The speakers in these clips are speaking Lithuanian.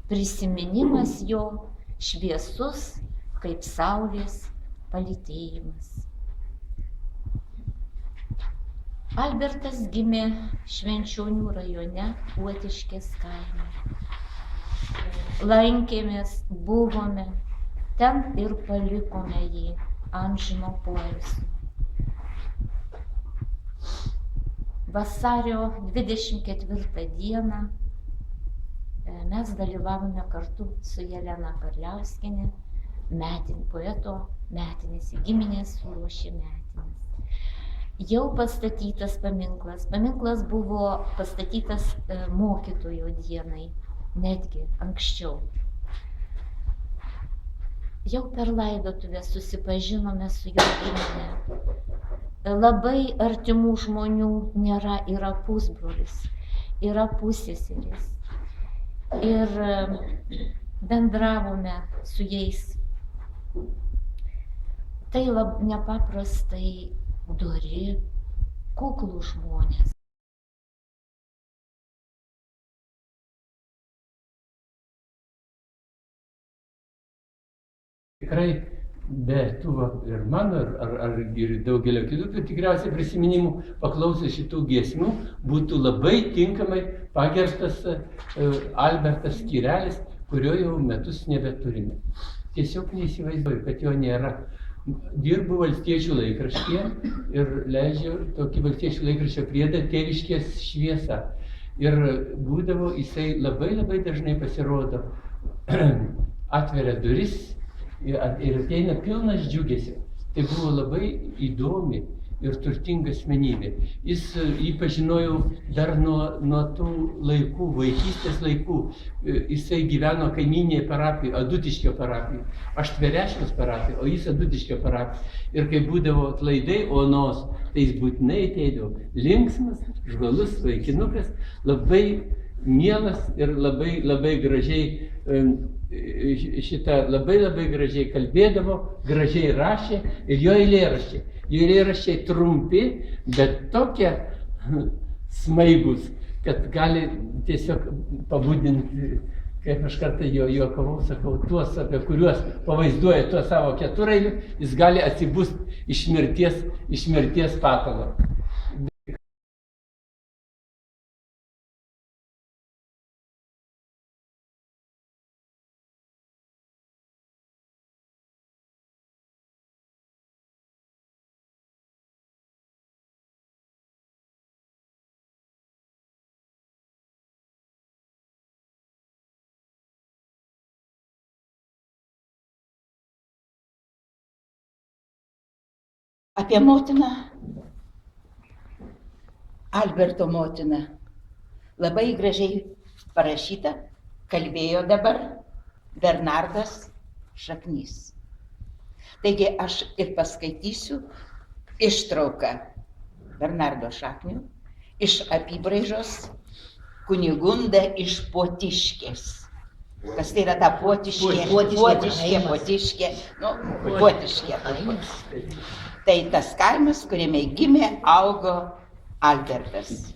Prisiminimas jo šviesus kaip saulės palytėjimas. Albertas gimė Švenčionių rajone Uotiškės kaime. Lankėmės, buvome, ten ir palikome jį amžino poilsio. Vasario 24 dieną mes dalyvavome kartu su Jelena Karliauskienė poeto metinės, giminės suruošė metinės. Jau pastatytas paminklas. Paminklas buvo pastatytas mokytojo dienai, netgi anksčiau. Jau per laidotuvę susipažinome su jo gimine. Labai artimų žmonių nėra, yra pusbrolis, yra pusseserės. Ir bendravome su jais. Tai nepaprastai dori, kuklų žmonės. Tikrai be tų ir mano, ir daugelio kitų, tai tikriausiai prisiminimų paklausę šitų giesmių būtų labai tinkamai pagerstas Albertas Skyrelis, kurio jau metus nebeturime. Tiesiog neįsivaizduoju, kad jo nėra. Dirbu Valstiečių laikraštyje ir leidžiu tokį Valstiečių laikraščio priedą Tėviškės šviesa. Ir būdavo, jisai labai dažnai pasirodo, atveria duris ir ateina pilnas džiugesio. Tai buvo labai įdomi ir turtinga asmenybė. Jį pažinojau dar nuo tų laikų, vaikystės laikų. Jisai gyveno kaimynėje parapijoje, Adutiškio parapijoje. Aš Tvereškos parapijoje, o jis Adutiškio parapijoje. Ir kai būdavo atlaidai onos, tai jis būtinai ateidavo. Linksmas, žvalus vaikinukas, labai mielas ir labai gražiai labai gražiai kalbėdavo, gražiai rašė ir jo eilėraščiai. Jo eilėraščiai trumpi, bet tokie smaigus, kad gali tiesiog pabudinti, kaip aš kartą juokavau, sakau, tuos, apie kuriuos pavaizduoja tuo savo ketureiliu, jis gali atsibust iš mirties patalo. Apie motiną, Alberto motiną, labai gražiai parašyta, kalbėjo dabar Bernardas Šaknys. Taigi aš ir paskaitysiu ištrauką Bernardo Šaknio iš apybraižos Kunigunda iš Potiškės. Kas tai yra ta Potiškė? Potiškė. Nu, Potiškė. Tai tas kaimas, kuriame gimė, augo Albertas.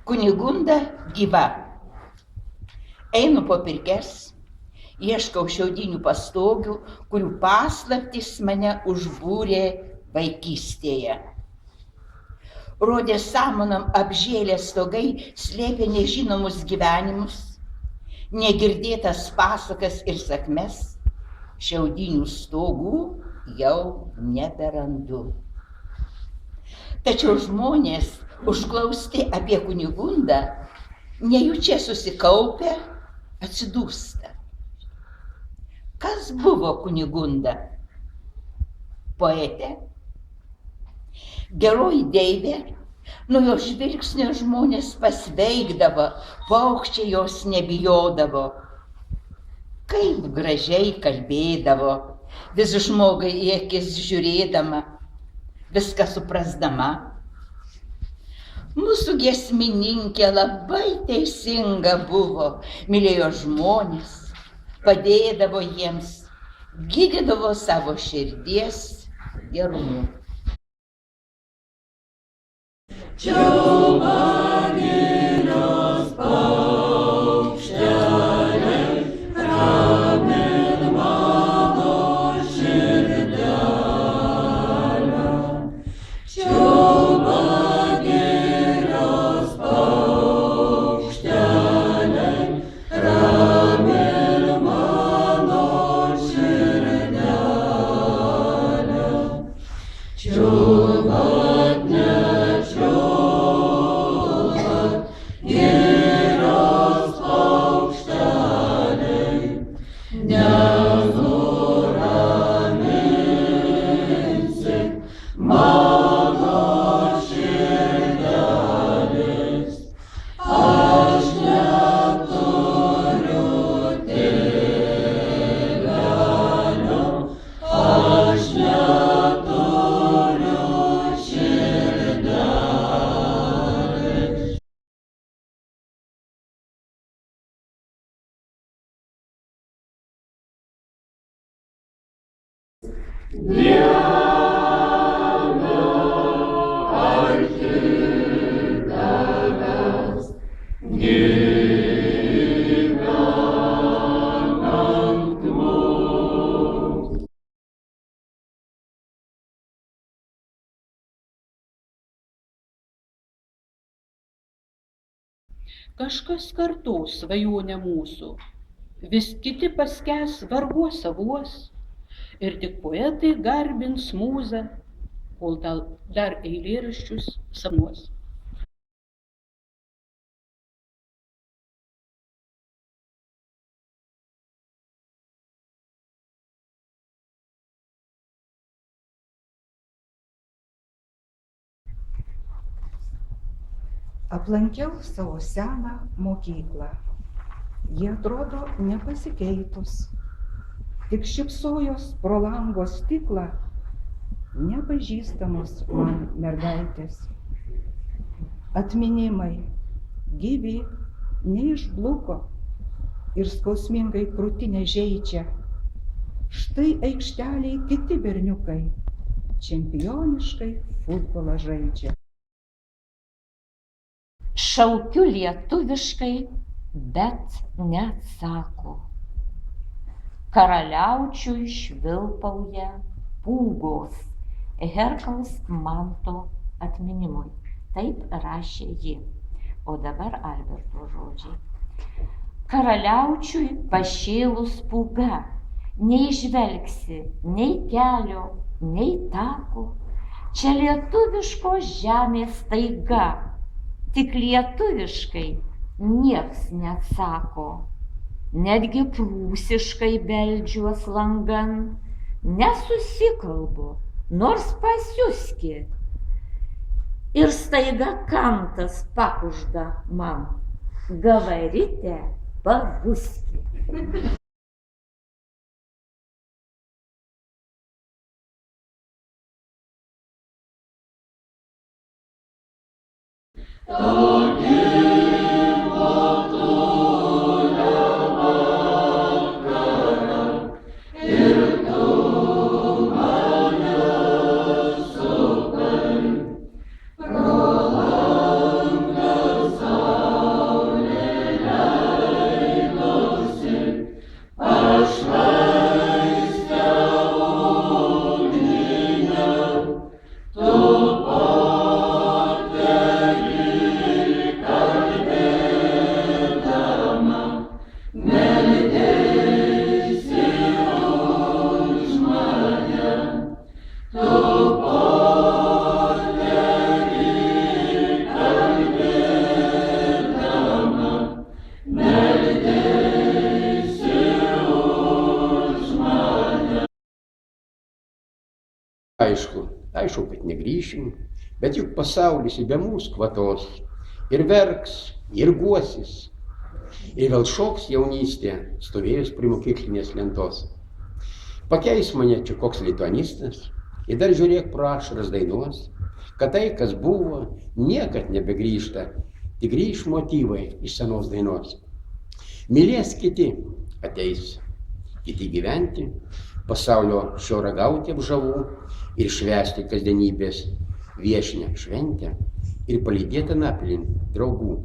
Kunigunda gyva. Einu po pirkes, ieškau šiaudinių pastogių, kurių paslaptys mane užbūrė vaikystėje. Rodė sąmonam apžėlę stogai slėpė nežinomus gyvenimus, negirdėtas pasakas ir sakmes, šiaudinių stogų jau neberandu. Tačiau žmonės, užklausti apie Kunigundą, nejučia susikaupę, atsidūsta. Kas buvo Kunigunda? Poetė? Geroji deivė, nuo jo žvilgsnio žmonės pasveikdavo, paukščiai jos nebijodavo. Kaip gražiai kalbėdavo, vis žmogui į akis žiūrėdama, viską suprasdama. Mūsų giesmininkė labai teisinga buvo, mylėjo žmonės, padėdavo jiems, gydydavo savo širdies gerumu. Kažkas kartos svajonę mūsų, vis kiti paskęs varguos savuos, ir tik poetai garbins mūzą, kol dar eilėraščius sapnuos. Aplankiau savo seną mokyklą. Ji atrodo nepasikeitus. Tik šypsojos pro lango stiklą nepažįstamos man mergaitės. Atminimai gyvi neišbluko ir skausmingai krūtinę žeidžia. Štai aikšteliai kiti berniukai čempioniškai futbolą žaidžia. Šaukiu lietuviškai, bet neatsako. Karaliaučiui švilpauja pūgos Herkaus Manto atminimui. Taip rašė ji. O dabar Alberto žodžiai. Karaliaučiui pašėlus pūga, neižvelgsi nei kelio, nei tako. Čia lietuviškos žemės taiga. Tik lietuviškai nieks neatsako, netgi prūsiškai beldžiuos langan, nesusikalbu, nors pasiuski. Ir staiga kantas pakužda man, gavarite paruski. Aišku, kad negrįšim, bet juk pasaulis be mūsų kvatos. Ir verks, ir guosis, ir vėl šoks jaunystė, stovėjus prie mokyklinės lentos. Pakeis mane čia koks lituanistas, ir dar žiūrėk pro ašaras dainuos, kad tai, kas buvo, niekad nebegrįžta, tik grįž motyvai iš senos dainos. Mylės kiti, ateis kiti gyventi, pasaulio šio ragauti apžavų ir švęsti kasdienybės viešinę šventę ir palydėti anapilin draugų.